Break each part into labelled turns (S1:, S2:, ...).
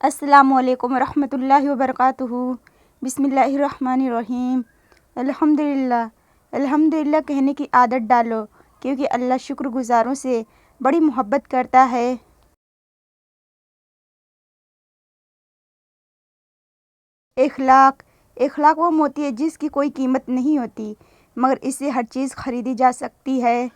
S1: السلام علیکم ورحمۃ اللہ وبرکاتہ۔ بسم اللہ الرحمن الرحیم۔ الحمدللہ کہنے کی عادت ڈالو، کیونکہ اللہ شکر گزاروں سے بڑی محبت کرتا ہے۔ اخلاق وہ موتی ہے جس کی کوئی قیمت نہیں ہوتی، مگر اس سے ہر چیز خریدی جا سکتی ہے۔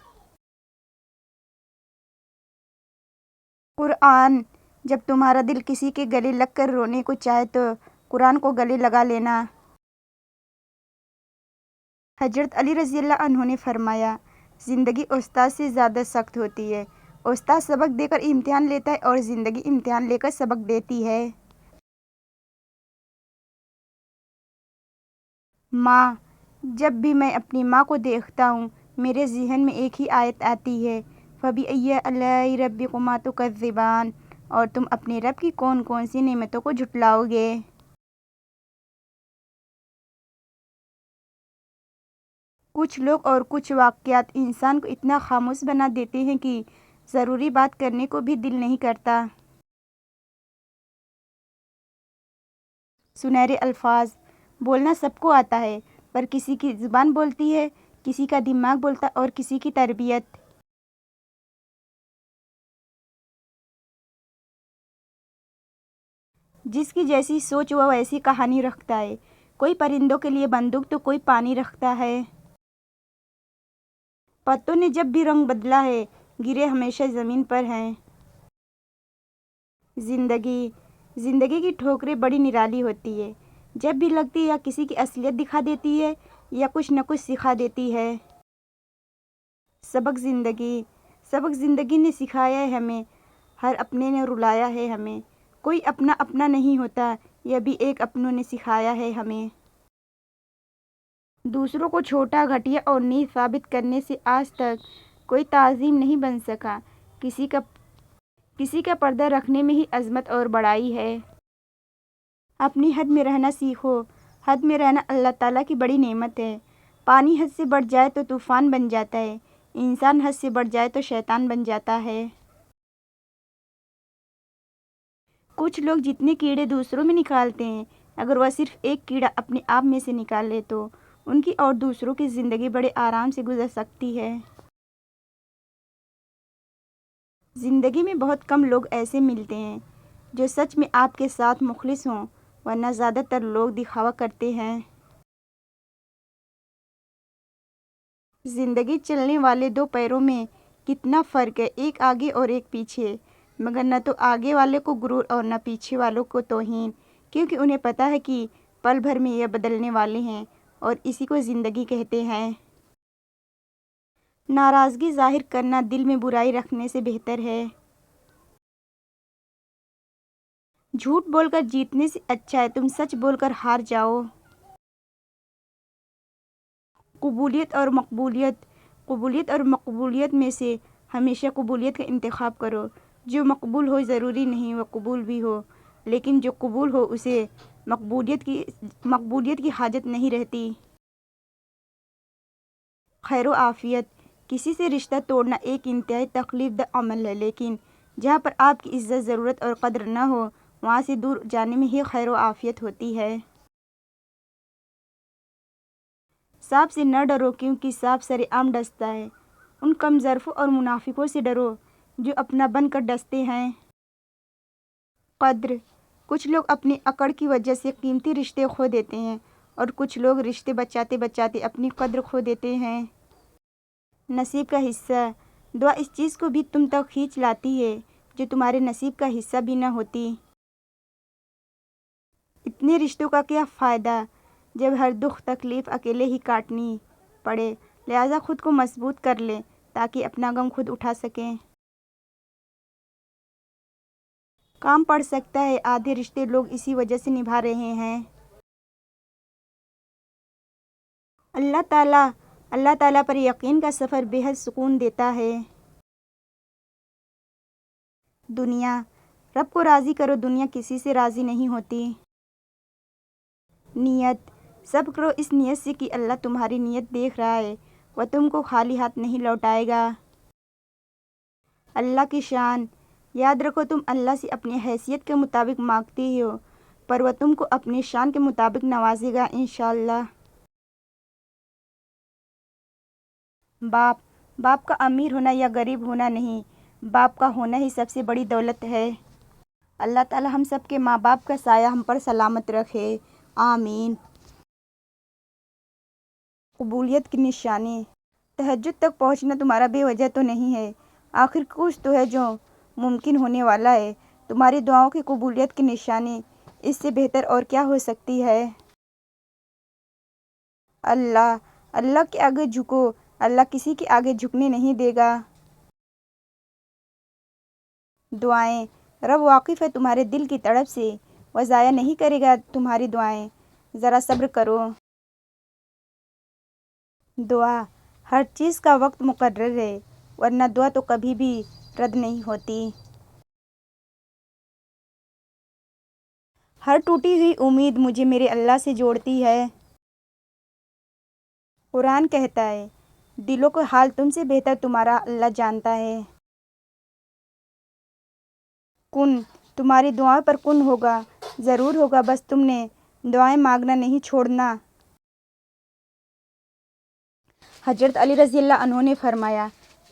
S1: قرآن۔ جب تمہارا دل کسی کے گلے لگ کر رونے کو چاہے تو قرآن کو گلے لگا لینا۔ حضرت علی رضی اللہ عنہ نے فرمایا، زندگی استاد سے زیادہ سخت ہوتی ہے۔ استاد سبق دے کر امتحان لیتا ہے اور زندگی امتحان لے کر سبق دیتی ہے۔ ماں۔ جب بھی میں اپنی ماں کو دیکھتا ہوں میرے ذہن میں ایک ہی آیت آتی ہے، فَبِأَيِّ آلَاءِ رَبِّكُمَا تُكَذِّبَانِ، اور تم اپنے رب کی کون کون سی نعمتوں کو جھٹلاؤ گے۔ کچھ لوگ اور کچھ واقعات انسان کو اتنا خاموش بنا دیتے ہیں کہ ضروری بات کرنے کو بھی دل نہیں کرتا۔ سنہرے الفاظ۔ بولنا سب کو آتا ہے، پر کسی کی زبان بولتی ہے، کسی کا دماغ بولتا اور کسی کی تربیت۔ جس کی جیسی سوچ وہ ویسی کہانی رکھتا ہے۔ کوئی پرندوں کے لیے بندوق تو کوئی پانی رکھتا ہے۔ پتوں نے جب بھی رنگ بدلا ہے، گرے ہمیشہ زمین پر ہیں۔ زندگی کی ٹھوکریں بڑی نرالی ہوتی ہے۔ جب بھی لگتی ہے یا کسی کی اصلیت دکھا دیتی ہے یا کچھ نہ کچھ سکھا دیتی ہے۔ سبق زندگی نے سکھایا ہے ہمیں، ہر اپنے نے رلایا ہے ہمیں۔ کوئی اپنا اپنا نہیں ہوتا، یہ بھی ایک اپنوں نے سکھایا ہے ہمیں۔ دوسروں کو چھوٹا، گھٹیا اور نیچ ثابت کرنے سے آج تک کوئی تعظیم نہیں بن سکا۔ کسی کا پردہ رکھنے میں ہی عظمت اور بڑائی ہے۔ اپنی حد میں رہنا سیکھو۔ حد میں رہنا اللہ تعالیٰ کی بڑی نعمت ہے۔ پانی حد سے بڑھ جائے تو طوفان بن جاتا ہے، انسان حد سے بڑھ جائے تو شیطان بن جاتا ہے۔ کچھ لوگ جتنے کیڑے دوسروں میں نکالتے ہیں، اگر وہ صرف ایک کیڑا اپنے آپ میں سے نکال لے تو ان کی اور دوسروں کی زندگی بڑے آرام سے گزر سکتی ہے۔ زندگی میں بہت کم لوگ ایسے ملتے ہیں جو سچ میں آپ کے ساتھ مخلص ہوں، ورنہ زیادہ تر لوگ دکھاوا کرتے ہیں۔ زندگی چلنے والے دو پیروں میں کتنا فرق ہے، ایک آگے اور ایک پیچھے، مگر نہ تو آگے والے کو غرور اور نہ پیچھے والوں کو توہین، کیونکہ انہیں پتہ ہے کہ پل بھر میں یہ بدلنے والے ہیں اور اسی کو زندگی کہتے ہیں۔ ناراضگی ظاہر کرنا دل میں برائی رکھنے سے بہتر ہے۔ جھوٹ بول کر جیتنے سے اچھا ہے تم سچ بول کر ہار جاؤ۔ قبولیت اور مقبولیت میں سے ہمیشہ قبولیت کا انتخاب کرو۔ جو مقبول ہو ضروری نہیں وہ قبول بھی ہو، لیکن جو قبول ہو اسے مقبولیت کی حاجت نہیں رہتی۔ خیر و عافیت۔ کسی سے رشتہ توڑنا ایک انتہائی تکلیف دہ عمل ہے، لیکن جہاں پر آپ کی عزت، ضرورت اور قدر نہ ہو وہاں سے دور جانے میں ہی خیر و عافیت ہوتی ہے۔ سانپ سے نہ ڈرو کیونکہ سانپ سرے عام ڈستا ہے، ان کم ظرفوں اور منافقوں سے ڈرو جو اپنا بن کر ڈستے ہیں۔ قدر۔ کچھ لوگ اپنی اکڑ کی وجہ سے قیمتی رشتے کھو دیتے ہیں اور کچھ لوگ رشتے بچاتے بچاتے اپنی قدر کھو دیتے ہیں۔ نصیب کا حصہ۔ دعا اس چیز کو بھی تم تک کھینچ لاتی ہے جو تمہارے نصیب کا حصہ بھی نہ ہوتی۔ اتنے رشتوں کا کیا فائدہ جب ہر دکھ تکلیف اکیلے ہی کاٹنی پڑے، لہٰذا خود کو مضبوط کر لیں تاکہ اپنا غم خود اٹھا سکیں۔ کام پڑ سکتا ہے آدھے رشتے لوگ اسی وجہ سے نبھا رہے ہیں۔ اللہ تعالیٰ پر یقین کا سفر بے حد سکون دیتا ہے۔ دنیا۔ رب کو راضی کرو، دنیا کسی سے راضی نہیں ہوتی۔ نیت۔ صبر کرو اس نیت سے کہ اللہ تمہاری نیت دیکھ رہا ہے، وہ تم کو خالی ہاتھ نہیں لوٹائے گا۔ اللہ کی شان۔ یاد رکھو تم اللہ سے اپنی حیثیت کے مطابق مانگتے ہو، پر وہ تم کو اپنی شان کے مطابق نوازے گا انشاءاللہ۔ باپ کا امیر ہونا یا غریب ہونا نہیں، باپ کا ہونا ہی سب سے بڑی دولت ہے۔ اللہ تعالی ہم سب کے ماں باپ کا سایہ ہم پر سلامت رکھے، آمین۔ قبولیت کی نشانی۔ تہجد تک پہنچنا تمہارا بے وجہ تو نہیں ہے، آخر کچھ تو ہے جو ممکن ہونے والا ہے۔ تمہاری دعاؤں کی قبولیت کی نشانی اس سے بہتر اور کیا ہو سکتی ہے؟ اللہ کے آگے جھکو، اللہ کسی کے آگے جھکنے نہیں دے گا۔ دعائیں۔ رب واقف ہے تمہارے دل کی تڑپ سے، وہ ضائع نہیں کرے گا تمہاری دعائیں، ذرا صبر کرو۔ دعا۔ ہر چیز کا وقت مقرر ہے، ورنہ دعا تو کبھی بھی رد نہیں ہوتی۔ ہر ٹوٹی ہوئی امید مجھے میرے اللہ سے جوڑتی ہے۔ قرآن کہتا ہے، دلوں کا حال تم سے بہتر تمہارا اللہ جانتا ہے۔ کن۔ تمہاری دعاؤں پر کن ہوگا، ضرور ہوگا، بس تم نے دعائیں مانگنا نہیں چھوڑنا۔ حضرت علی رضی اللہ عنہ نے فرمایا،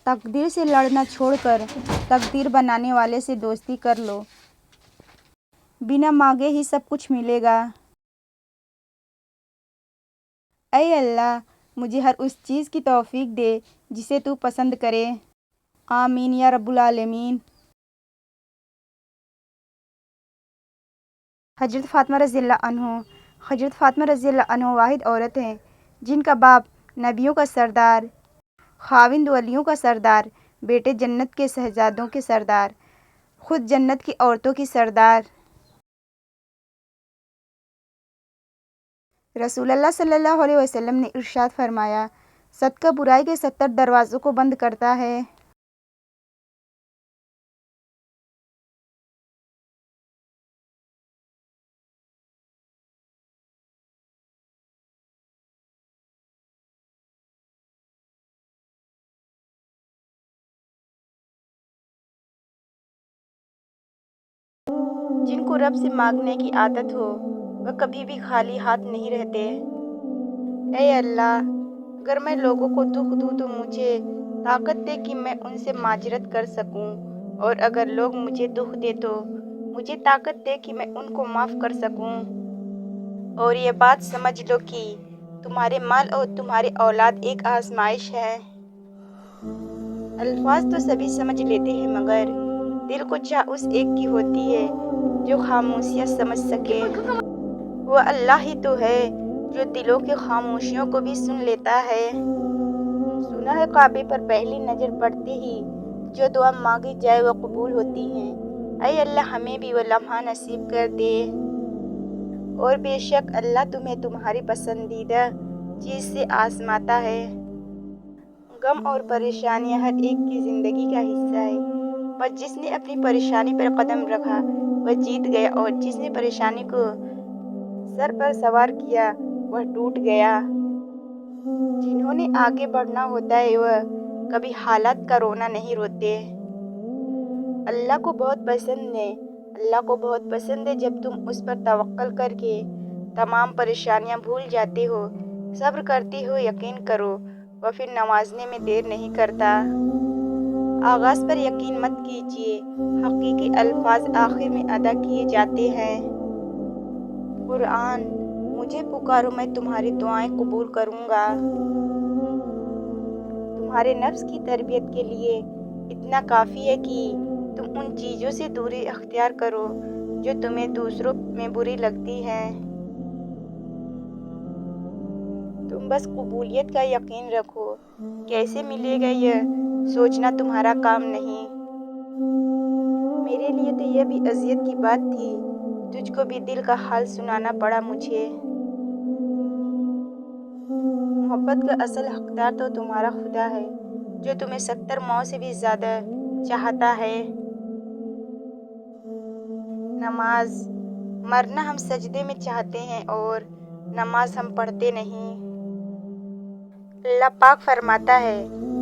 S1: تقدیر سے لڑنا چھوڑ کر تقدیر بنانے والے سے دوستی کر لو، بنا مانگے ہی سب کچھ ملے گا۔ اے اللہ، مجھے ہر اس چیز کی توفیق دے جسے تو پسند کرے، آمین یا رب العالمین۔ حضرت فاطمہ رضی اللہ عنہ واحد عورت ہیں جن کا باپ نبیوں کا سردار، خاوند ولیوں کا سردار، بیٹے جنت کے شہزادوں کے سردار، خود جنت کی عورتوں کی سردار۔ رسول اللہ صلی اللہ علیہ وسلم نے ارشاد فرمایا، صدقہ برائی کے 70 دروازوں کو بند کرتا ہے۔ جن کو رب سے مانگنے کی عادت ہو وہ کبھی بھی خالی ہاتھ نہیں رہتے۔ اے اللہ، اگر میں لوگوں کو دکھ دوں تو مجھے طاقت دے کہ میں ان سے معذرت کر سکوں، اور اگر لوگ مجھے دکھ دے تو مجھے طاقت دے کہ میں ان کو معاف کر سکوں۔ اور یہ بات سمجھ لو کہ تمہارے مال اور تمہاری اولاد ایک آزمائش ہے۔ الفاظ تو سبھی سمجھ لیتے ہیں مگر دل کو چاہ اس ایک کی ہوتی ہے جو خاموشیاں سمجھ سکے۔ وہ اللہ ہی تو ہے جو دلوں کی خاموشیوں کو بھی سن لیتا ہے۔ سنا ہے کعبے پر پہلی نظر پڑتے ہی جو دعا مانگی جائے وہ قبول ہوتی ہیں۔ اے اللہ ہمیں بھی وہ لمحہ نصیب کر دے۔ اور بے شک اللہ تمہیں تمہاری پسندیدہ چیز سے آزماتا ہے۔ غم اور پریشانیاں ہر ایک کی زندگی کا حصہ ہے، پر جس نے اپنی پریشانی پر قدم رکھا وہ جیت گیا، اور جس نے پریشانی کو سر پر سوار کیا وہ ٹوٹ گیا۔ جنہوں نے آگے بڑھنا ہوتا ہے وہ کبھی حالات کا رونا نہیں روتے۔ اللہ کو بہت پسند ہے جب تم اس پر توکل کر کے تمام پریشانیاں بھول جاتے ہو، صبر کرتے ہو، یقین کرو وہ پھر نوازنے میں دیر نہیں کرتا۔ آغاز پر یقین مت کیجیے، حقیقی الفاظ آخر میں ادا کیے جاتے ہیں۔ قرآن۔ مجھے پکارو میں تمہاری دعائیں قبول کروں گا۔ تمہارے نفس کی تربیت کے لیے اتنا کافی ہے کہ تم ان چیزوں سے دوری اختیار کرو جو تمہیں دوسروں میں بری لگتی ہیں۔ تم بس قبولیت کا یقین رکھو، کیسے ملے گا یہ سوچنا تمہارا کام نہیں۔ میرے لیے تو یہ بھی اذیت کی بات تھی، تجھ کو بھی دل کا حال سنانا پڑا مجھے۔ محبت کا اصل حقدار تو تمہارا خدا ہے جو تمہیں 70 ماؤں سے بھی زیادہ چاہتا ہے۔ نماز۔ مرنا ہم سجدے میں چاہتے ہیں اور نماز ہم پڑھتے نہیں۔ اللہ پاک فرماتا ہے،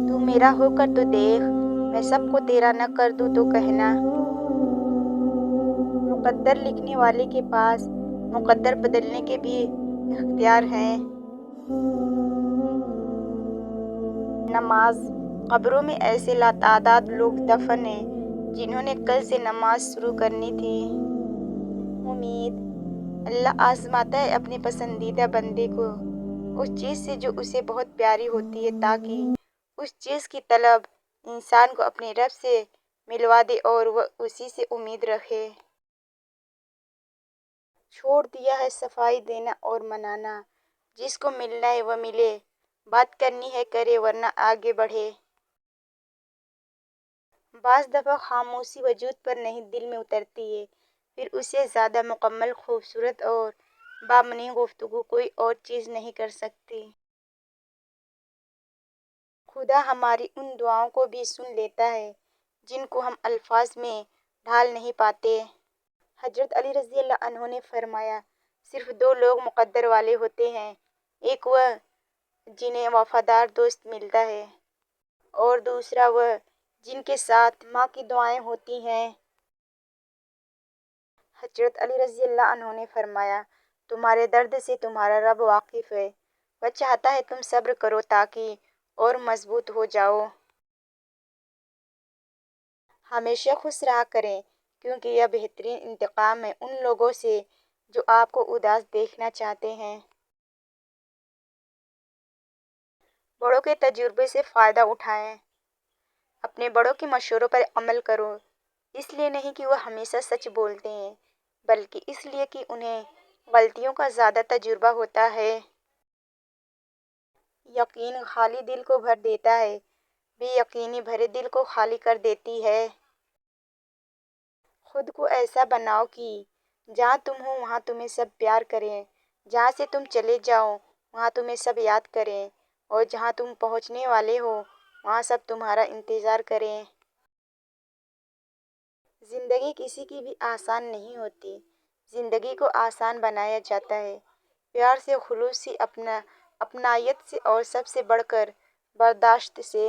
S1: تو میرا ہو کر تو دیکھ، میں سب کو تیرا نہ کر دوں تو کہنا۔ مقدر لکھنے والے کے پاس مقدر بدلنے کے بھی اختیار ہیں۔ نماز۔ قبروں میں ایسے لاتعداد لوگ دفن ہیں جنہوں نے کل سے نماز شروع کرنی تھی۔ امید۔ اللہ آزماتا ہے اپنے پسندیدہ بندے کو اس چیز سے جو اسے بہت پیاری ہوتی ہے تاکہ اس چیز کی طلب انسان کو اپنے رب سے ملوا دے اور وہ اسی سے امید رکھے۔ چھوڑ دیا ہے صفائی دینا اور منانا، جس کو ملنا ہے وہ ملے، بات کرنی ہے کرے ورنہ آگے بڑھے۔ بعض دفعہ خاموشی وجود پر نہیں دل میں اترتی ہے، پھر اسے زیادہ مکمل، خوبصورت اور بامعنی گفتگو کوئی اور چیز نہیں کر سکتی۔ خدا ہماری ان دعاؤں کو بھی سن لیتا ہے جن کو ہم الفاظ میں ڈھال نہیں پاتے۔ حضرت علی رضی اللہ عنہ نے فرمایا، صرف دو لوگ مقدر والے ہوتے ہیں، ایک وہ جنہیں وفادار دوست ملتا ہے اور دوسرا وہ جن کے ساتھ ماں کی دعائیں ہوتی ہیں۔ حضرت علی رضی اللہ عنہ نے فرمایا، تمہارے درد سے تمہارا رب واقف ہے، وہ چاہتا ہے تم صبر کرو تاکہ اور مضبوط ہو جاؤ۔ ہمیشہ خوش رہا کریں کیونکہ یہ بہترین انتقام ہے ان لوگوں سے جو آپ کو اداس دیکھنا چاہتے ہیں۔ بڑوں کے تجربے سے فائدہ اٹھائیں۔ اپنے بڑوں کے مشوروں پر عمل کرو، اس لیے نہیں کہ وہ ہمیشہ سچ بولتے ہیں بلکہ اس لیے کہ انہیں غلطیوں کا زیادہ تجربہ ہوتا ہے۔ یقین خالی دل کو بھر دیتا ہے، بے یقینی بھرے دل کو خالی کر دیتی ہے۔ خود کو ایسا بناؤ کہ جہاں تم ہو وہاں تمہیں سب پیار کریں، جہاں سے تم چلے جاؤ وہاں تمہیں سب یاد کریں، اور جہاں تم پہنچنے والے ہو وہاں سب تمہارا انتظار کریں۔ زندگی کسی کی بھی آسان نہیں ہوتی، زندگی کو آسان بنایا جاتا ہے پیار سے، خلوص سے، اپنائیت سے اور سب سے بڑھ کر برداشت سے۔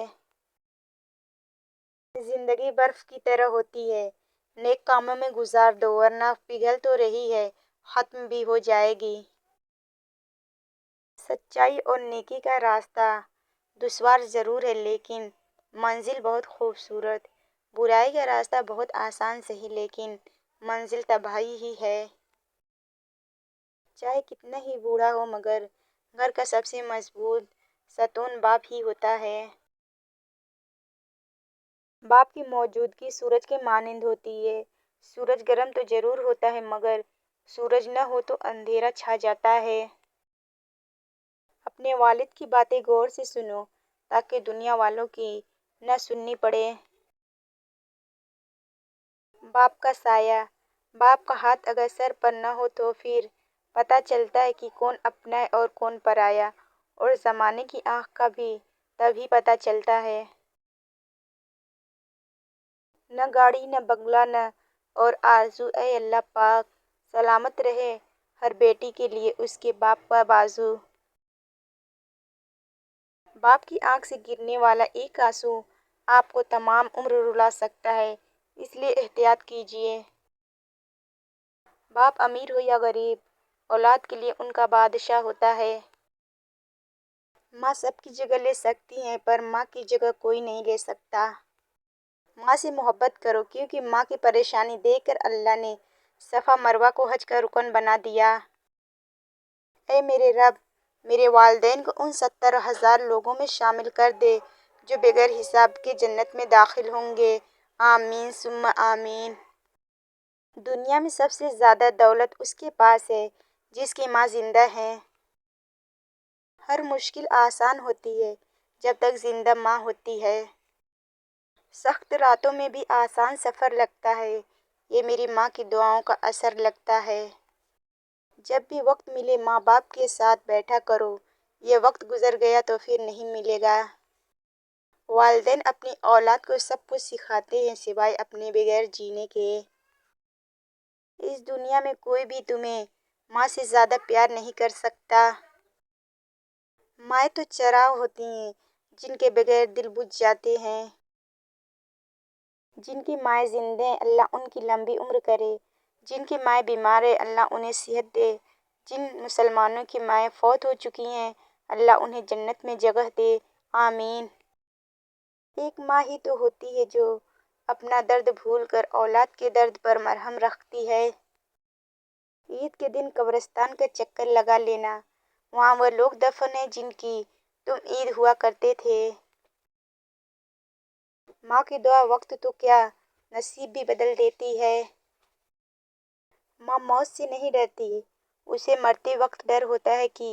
S1: زندگی برف کی طرح ہوتی ہے، نیک کاموں میں گزار دو ورنہ پگھل تو رہی ہے، ختم بھی ہو جائے گی۔ سچائی اور نیکی کا راستہ دشوار ضرور ہے لیکن منزل بہت خوبصورت، برائی کا راستہ بہت آسان سہی لیکن منزل تباہی ہی ہے۔ چاہے کتنا ہی بوڑھا ہو مگر گھر کا سب سے مضبوط ستون باپ ہی ہوتا ہے۔ باپ کی موجودگی سورج کے مانند ہوتی ہے، سورج گرم تو ضرور ہوتا ہے مگر سورج نہ ہو تو اندھیرا چھا جاتا ہے۔ اپنے والد کی باتیں غور سے سنو تاکہ دنیا والوں کی نہ سننی پڑے۔ باپ کا سایہ۔ باپ کا ہاتھ اگر سر پر نہ ہو تو پھر پتہ چلتا ہے کہ کون اپنا ہے اور کون پرایا، اور زمانے کی آنکھ کا بھی تبھی پتہ چلتا ہے۔ نہ گاڑی نہ بنگلہ نہ اور آرزو، اے اللہ پاک سلامت رہے ہر بیٹی کے لیے اس کے باپ کا بازو۔ باپ کی آنکھ سے گرنے والا ایک آنسو آپ کو تمام عمر رلا سکتا ہے، اس لیے احتیاط کیجیے۔ باپ امیر ہو یا غریب، اولاد کے لیے ان کا بادشاہ ہوتا ہے۔ ماں سب کی جگہ لے سکتی ہے پر ماں کی جگہ کوئی نہیں لے سکتا۔ ماں سے محبت کرو کیونکہ ماں کی پریشانی دیکھ کر اللہ نے صفا مروہ کو حج کا رکن بنا دیا۔ اے میرے رب، میرے والدین کو ان 70,000 لوگوں میں شامل کر دے جو بغیر حساب کے جنت میں داخل ہوں گے، آمین ثم آمین۔ دنیا میں سب سے زیادہ دولت اس کے پاس ہے جس کی ماں زندہ ہے۔ ہر مشکل آسان ہوتی ہے جب تک زندہ ماں ہوتی ہے۔ سخت راتوں میں بھی آسان سفر لگتا ہے، یہ میری ماں کی دعاؤں کا اثر لگتا ہے۔ جب بھی وقت ملے ماں باپ کے ساتھ بیٹھا کرو، یہ وقت گزر گیا تو پھر نہیں ملے گا۔ والدین اپنی اولاد کو سب کچھ سکھاتے ہیں سوائے اپنے بغیر جینے کے۔ اس دنیا میں کوئی بھی تمہیں ماں سے زیادہ پیار نہیں کر سکتا۔ مائیں تو چراغ ہوتی ہیں جن کے بغیر دل بجھ جاتے ہیں۔ جن کی مائیں زندہ ہیں اللہ ان کی لمبی عمر کرے، جن کی مائیں بیمار ہیں اللہ انہیں صحت دے، جن مسلمانوں کی مائیں فوت ہو چکی ہیں اللہ انہیں جنت میں جگہ دے، آمین۔ ایک ماں ہی تو ہوتی ہے جو اپنا درد بھول کر اولاد کے درد پر مرہم رکھتی ہے۔ عید کے دن قبرستان کا چکر لگا لینا، وہاں وہ لوگ دفن ہیں جن کی تم عید ہوا کرتے تھے۔ ماں کی دعا وقت تو کیا نصیب بھی بدل دیتی ہے۔ ماں موت سے نہیں ڈرتی، اسے مرتے وقت ڈر ہوتا ہے کہ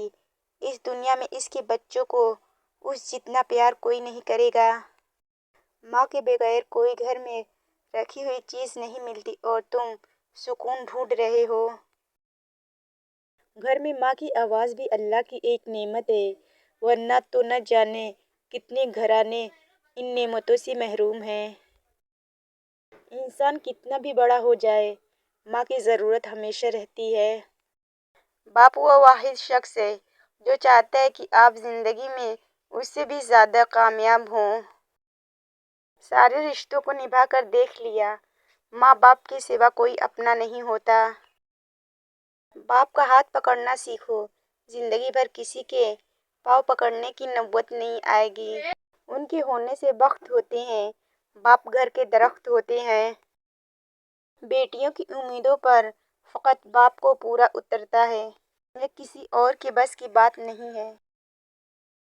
S1: اس دنیا میں اس کے بچوں کو اس جتنا پیار کوئی نہیں کرے گا۔ ماں کے بغیر کوئی گھر میں رکھی ہوئی چیز نہیں ملتی اور تم سکون ڈھونڈ رہے ہو۔ گھر میں ماں کی آواز بھی اللہ کی ایک نعمت ہے، ورنہ تو نہ جانے کتنے گھرانے ان نعمتوں سے محروم ہیں۔ انسان کتنا بھی بڑا ہو جائے، ماں کی ضرورت ہمیشہ رہتی ہے۔ باپ وہ واحد شخص ہے جو چاہتا ہے کہ آپ زندگی میں اس سے بھی زیادہ کامیاب ہوں۔ سارے رشتوں کو نبھا کر دیکھ لیا، ماں باپ کے سوا کوئی اپنا نہیں ہوتا۔ باپ کا ہاتھ پکڑنا سیکھو، زندگی بھر کسی کے پاؤں پکڑنے کی نوبت نہیں آئے گی۔ ان کے ہونے سے بخت ہوتے ہیں، باپ گھر کے درخت ہوتے ہیں۔ بیٹیوں کی امیدوں پر فقط باپ کو پورا اترتا ہے، یہ کسی اور کے بس کی بات نہیں ہے۔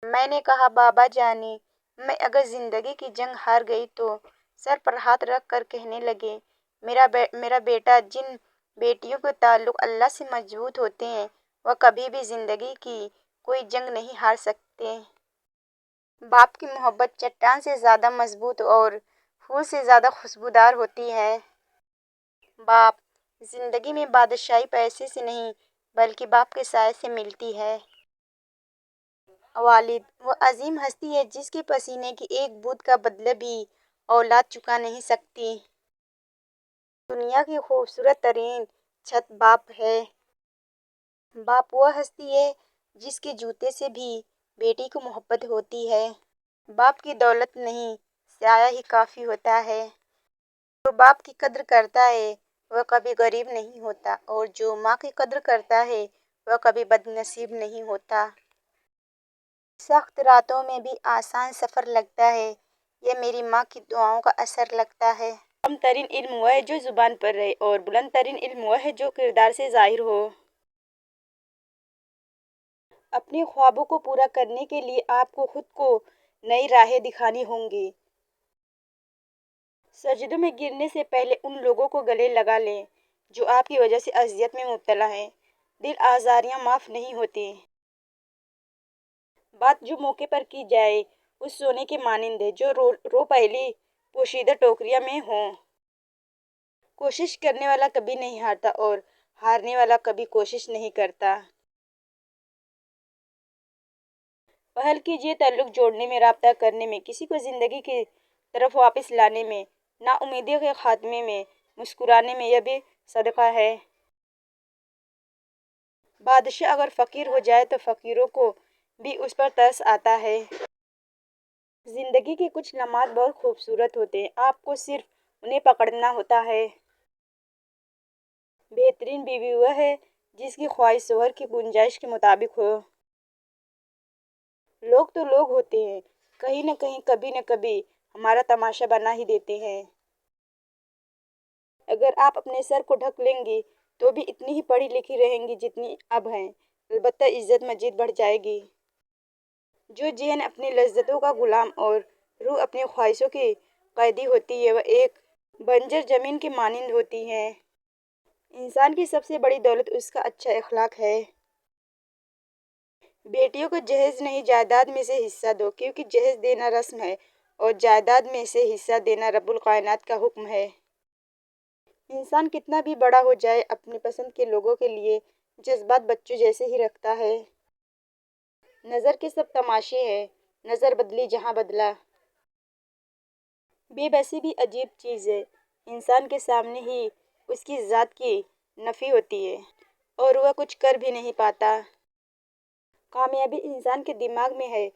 S1: میں نے کہا بابا جانی، میں اگر زندگی کی جنگ ہار گئی تو سر پر ہاتھ رکھ کر کہنے لگے، میرا بیٹا، جن بیٹیوں کے تعلق اللہ سے مضبوط ہوتے ہیں وہ کبھی بھی زندگی کی کوئی جنگ نہیں ہار سکتے۔ باپ کی محبت چٹان سے زیادہ مضبوط اور پھول سے زیادہ خوشبودار ہوتی ہے۔ باپ، زندگی میں بادشاہی پیسے سے نہیں بلکہ باپ کے سائے سے ملتی ہے۔ والد، وہ عظیم ہستی ہے جس کے پسینے کی ایک بوند کا بدلہ بھی اولاد چکا نہیں سکتی۔ دنیا کی خوبصورت ترین چھت باپ ہے۔ باپ وہ ہستی ہے جس کے جوتے سے بھی بیٹی کو محبت ہوتی ہے۔ باپ کی دولت نہیں، سایہ ہی کافی ہوتا ہے۔ جو باپ کی قدر کرتا ہے وہ کبھی غریب نہیں ہوتا اور جو ماں کی قدر کرتا ہے وہ کبھی بد نصیب نہیں ہوتا۔ سخت راتوں میں بھی آسان سفر لگتا ہے، یہ میری ماں کی دعاؤں کا اثر لگتا ہے۔ کم ترین علم وہ ہے جو زبان پر رہے اور بلند ترین علم وہ ہے جو کردار سے ظاہر ہو۔ اپنے خوابوں کو پورا کرنے کے لیے آپ کو خود کو نئی راہیں دکھانی ہوں گی۔ سجدوں میں گرنے سے پہلے ان لوگوں کو گلے لگا لیں جو آپ کی وجہ سے اذیت میں مبتلا ہیں۔ دل آزاریاں معاف نہیں ہوتیں۔ بات جو موقع پر کی جائے اس سونے کے مانند ہے جو رو پہلی پوشیدہ ٹوکریاں میں ہو۔ کوشش کرنے والا کبھی نہیں ہارتا اور ہارنے والا کبھی کوشش نہیں کرتا۔ پہل کیجیے، تعلق جوڑنے میں، رابطہ کرنے میں، کسی کو زندگی کی طرف واپس لانے میں، نا امیدی کے خاتمے میں، مسکرانے میں، یہ بھی صدقہ ہے۔ بادشاہ اگر فقیر ہو جائے تو فقیروں کو بھی اس پر ترس آتا ہے۔ زندگی کے کچھ لمحات بہت خوبصورت ہوتے ہیں، آپ کو صرف انہیں پکڑنا ہوتا ہے۔ بہترین بیوی وہ ہے جس کی خواہش شوہر کی گنجائش کے مطابق ہو۔ لوگ تو لوگ ہوتے ہیں، کہیں نہ کہیں کبھی نہ کبھی ہمارا تماشا بنا ہی دیتے ہیں۔ اگر آپ اپنے سر کو ڈھک لیں گی تو بھی اتنی ہی پڑھی لکھی رہیں گی جتنی اب ہیں، البتہ عزت مزید بڑھ جائے گی۔ جو ذہن اپنی لذتوں کا غلام اور روح اپنی خواہشوں کی قیدی ہوتی ہے وہ ایک بنجر زمین کے مانند ہوتی ہے۔ انسان کی سب سے بڑی دولت اس کا اچھا اخلاق ہے۔ بیٹیوں کو جہیز نہیں جائیداد میں سے حصہ دو، کیونکہ جہیز دینا رسم ہے اور جائیداد میں سے حصہ دینا رب الکائنات کا حکم ہے۔ انسان کتنا بھی بڑا ہو جائے اپنی پسند کے لوگوں کے لیے جذبات بچوں جیسے ہی رکھتا ہے۔ نظر کے سب تماشے ہیں، نظر بدلی جہاں بدلا۔ بے بسی بھی عجیب چیز ہے، انسان کے سامنے ہی اس کی ذات کی نفی ہوتی ہے اور وہ کچھ کر بھی نہیں پاتا۔ کامیابی انسان کے دماغ میں ہے،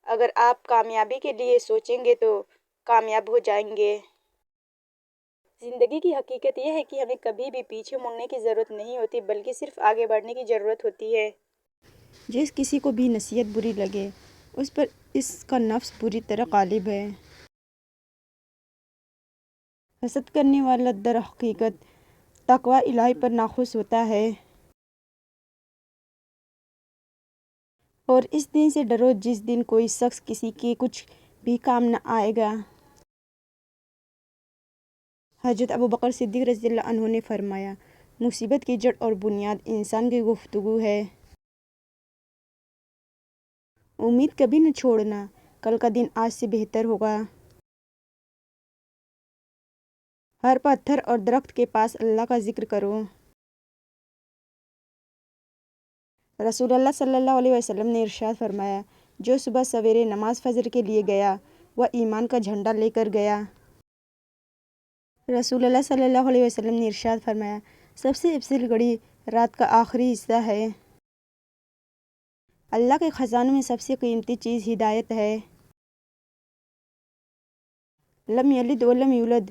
S1: اگر آپ کامیابی کے لیے سوچیں گے تو کامیاب ہو جائیں گے۔ زندگی کی حقیقت یہ ہے کہ ہمیں کبھی بھی پیچھے مڑنے کی ضرورت نہیں ہوتی، بلکہ صرف آگے بڑھنے کی ضرورت ہوتی ہے۔ جس کسی کو بھی نصیحت بری لگے، اس پر اس کا نفس بری طرح غالب ہے۔ حسد کرنے والا در حقیقت تقویٰ الہی پر ناخوش ہوتا ہے، اور اس دن سے ڈرو جس دن کوئی شخص کسی کے کچھ بھی کام نہ آئے گا۔ حضرت ابوبکر صدیق رضی اللہ عنہ نے فرمایا، مصیبت کی جڑ اور بنیاد انسان کی گفتگو ہے۔ امید کبھی نہ چھوڑنا، کل کا دن آج سے بہتر ہوگا۔ ہر پتھر اور درخت کے پاس اللہ کا ذکر کرو۔ رسول اللہ صلی اللہ علیہ وسلم نے ارشاد فرمایا، جو صبح سویرے نماز فجر کے لیے گیا، وہ ایمان کا جھنڈا لے کر گیا۔ رسول اللہ صلی اللہ علیہ وسلم نے ارشاد فرمایا، سب سے افضل گھڑی رات کا آخری حصہ ہے۔ اللہ کے خزانوں میں سب سے قیمتی چیز ہدایت ہے۔ لم یلد ولم یولد،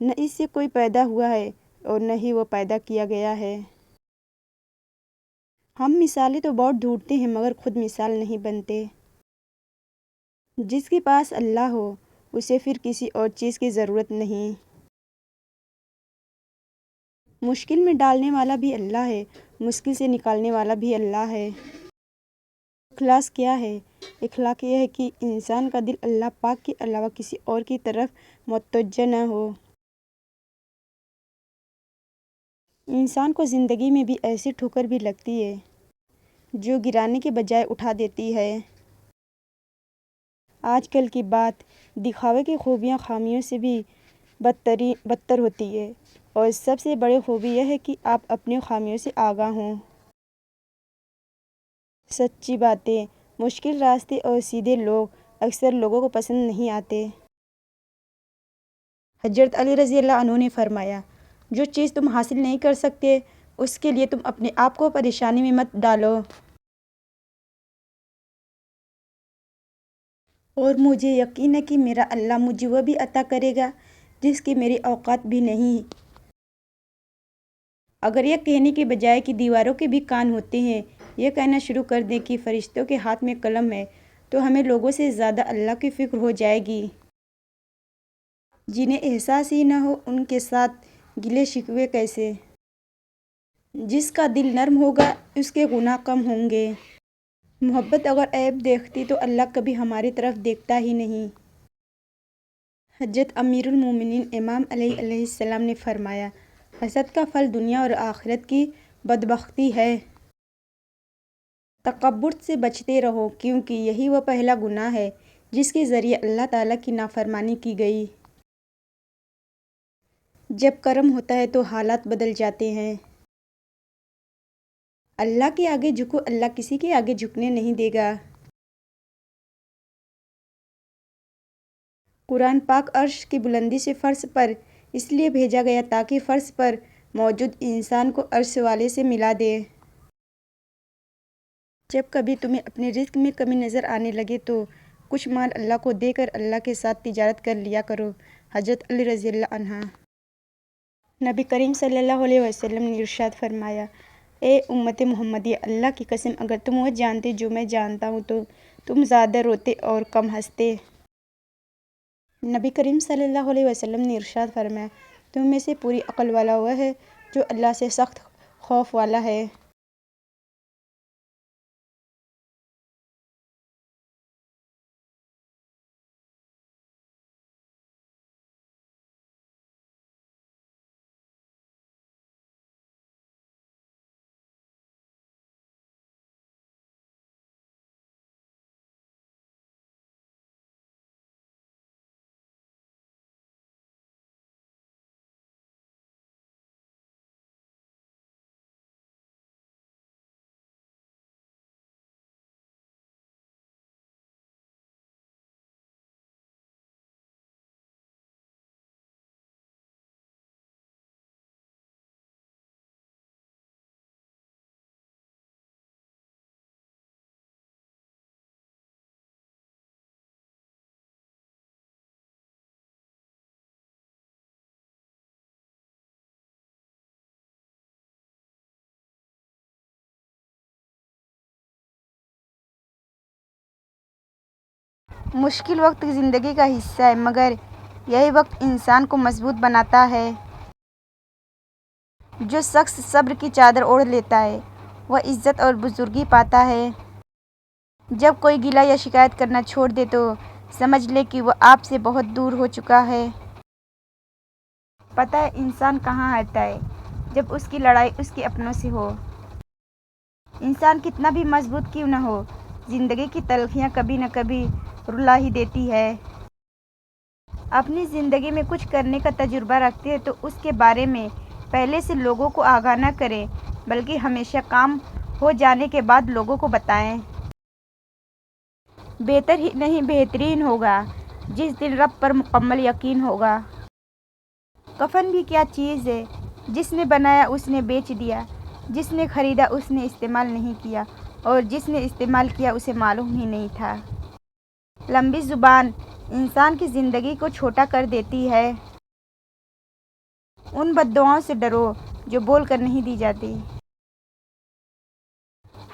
S1: نہ اس سے کوئی پیدا ہوا ہے اور نہ ہی وہ پیدا کیا گیا ہے۔ ہم مثالیں تو بہت ڈھونڈتے ہیں مگر خود مثال نہیں بنتے۔ جس کے پاس اللہ ہو، اسے پھر کسی اور چیز کی ضرورت نہیں۔ مشکل میں ڈالنے والا بھی اللہ ہے، مشکل سے نکالنے والا بھی اللہ ہے۔ اخلاص کیا ہے؟ اخلاص یہ ہے کہ انسان کا دل اللہ پاک کے علاوہ کسی اور کی طرف متوجہ نہ ہو۔ انسان کو زندگی میں بھی ایسی ٹھوکر بھی لگتی ہے جو گرانے کے بجائے اٹھا دیتی ہے۔ آج کل کی بات دکھاوے کی خوبیاں خامیوں سے بھی بدتر ہوتی ہے، اور سب سے بڑی خوبی یہ ہے کہ آپ اپنی خامیوں سے آگاہ ہوں۔ سچی باتیں، مشکل راستے اور سیدھے لوگ اکثر لوگوں کو پسند نہیں آتے۔ حضرت علی رضی اللہ عنہ نے فرمایا، جو چیز تم حاصل نہیں کر سکتے، اس کے لیے تم اپنے آپ کو پریشانی میں مت ڈالو۔ اور مجھے یقین ہے کہ میرا اللہ مجھے وہ بھی عطا کرے گا جس کی میری اوقات بھی نہیں۔ اگر یہ کہنے کے بجائے کہ دیواروں کے بھی کان ہوتے ہیں، یہ کہنا شروع کر دیں کہ فرشتوں کے ہاتھ میں قلم ہے، تو ہمیں لوگوں سے زیادہ اللہ کی فکر ہو جائے گی۔ جنہیں احساس ہی نہ ہو، ان کے ساتھ گلے شکوے کیسے؟ جس کا دل نرم ہوگا، اس کے گناہ کم ہوں گے۔ محبت اگر عیب دیکھتی تو اللہ کبھی ہماری طرف دیکھتا ہی نہیں۔ حضرت امیر المومنین امام علی علیہ السلام نے فرمایا، حسد کا پھل دنیا اور آخرت کی بدبختی ہے۔ تکبر سے بچتے رہو، کیونکہ یہی وہ پہلا گناہ ہے جس کے ذریعے اللہ تعالیٰ کی نافرمانی کی گئی۔ جب کرم ہوتا ہے تو حالات بدل جاتے ہیں۔ اللہ کے آگے جھکو، اللہ کسی کے آگے جھکنے نہیں دے گا۔ قرآن پاک عرش کی بلندی سے فرش پر اس لیے بھیجا گیا تاکہ فرش پر موجود انسان کو عرش والے سے ملا دے۔ جب کبھی تمہیں اپنے رزق میں کمی نظر آنے لگے تو کچھ مال اللہ کو دے کر اللہ کے ساتھ تجارت کر لیا کرو۔ حضرت علی رضی اللہ عنہ۔ نبی کریم صلی اللہ علیہ وسلم نے ارشاد فرمایا، اے امت محمدیہ، اللہ کی قسم اگر تم وہ جانتے جو میں جانتا ہوں تو تم زیادہ روتے اور کم ہنستے۔ نبی کریم صلی اللہ علیہ وسلم نے ارشاد فرمایا، تم میں سے پوری عقل والا وہ ہے جو اللہ سے سخت خوف والا ہے۔ مشکل وقت زندگی کا حصہ ہے، مگر یہی وقت انسان کو مضبوط بناتا ہے۔ جو شخص صبر کی چادر اوڑھ لیتا ہے وہ عزت اور بزرگی پاتا ہے۔ جب کوئی گلہ یا شکایت کرنا چھوڑ دے تو سمجھ لے کہ وہ آپ سے بہت دور ہو چکا ہے۔ پتہ ہے انسان کہاں ہارتا ہے؟ جب اس کی لڑائی اس کے اپنوں سے ہو۔ انسان کتنا بھی مضبوط کیوں نہ ہو، زندگی کی تلخیاں کبھی نہ کبھی رلا ہی دیتی ہے۔ اپنی زندگی میں کچھ کرنے کا تجربہ رکھتے ہیں تو اس کے بارے میں پہلے سے لوگوں کو آگاہ نہ کریں، بلکہ ہمیشہ کام ہو جانے کے بعد لوگوں کو بتائیں۔ بہتر ہی نہیں بہترین ہوگا جس دن رب پر مکمل یقین ہوگا۔ کفن بھی کیا چیز ہے، جس نے بنایا اس نے بیچ دیا، جس نے خریدا اس نے استعمال نہیں کیا، اور جس نے استعمال کیا اسے معلوم ہی نہیں تھا۔ لمبی زبان انسان کی زندگی کو چھوٹا کر دیتی ہے۔ ان بددعاؤں سے ڈرو جو بول کر نہیں دی جاتی۔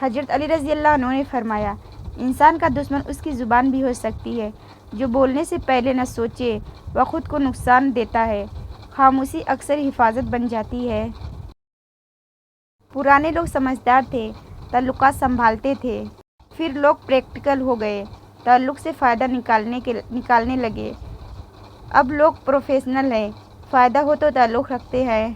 S1: حضرت علی رضی اللہ عنہ نے فرمایا، انسان کا دشمن اس کی زبان بھی ہو سکتی ہے، جو بولنے سے پہلے نہ سوچے وہ خود کو نقصان دیتا ہے۔ خاموشی اکثر حفاظت بن جاتی ہے۔ پرانے لوگ سمجھدار تھے، تعلقات سنبھالتے تھے، پھر لوگ پریکٹیکل ہو گئے، تعلق سے فائدہ نکالنے لگے۔ اب لوگ پروفیشنل ہیں، فائدہ ہو تو تعلق رکھتے ہیں۔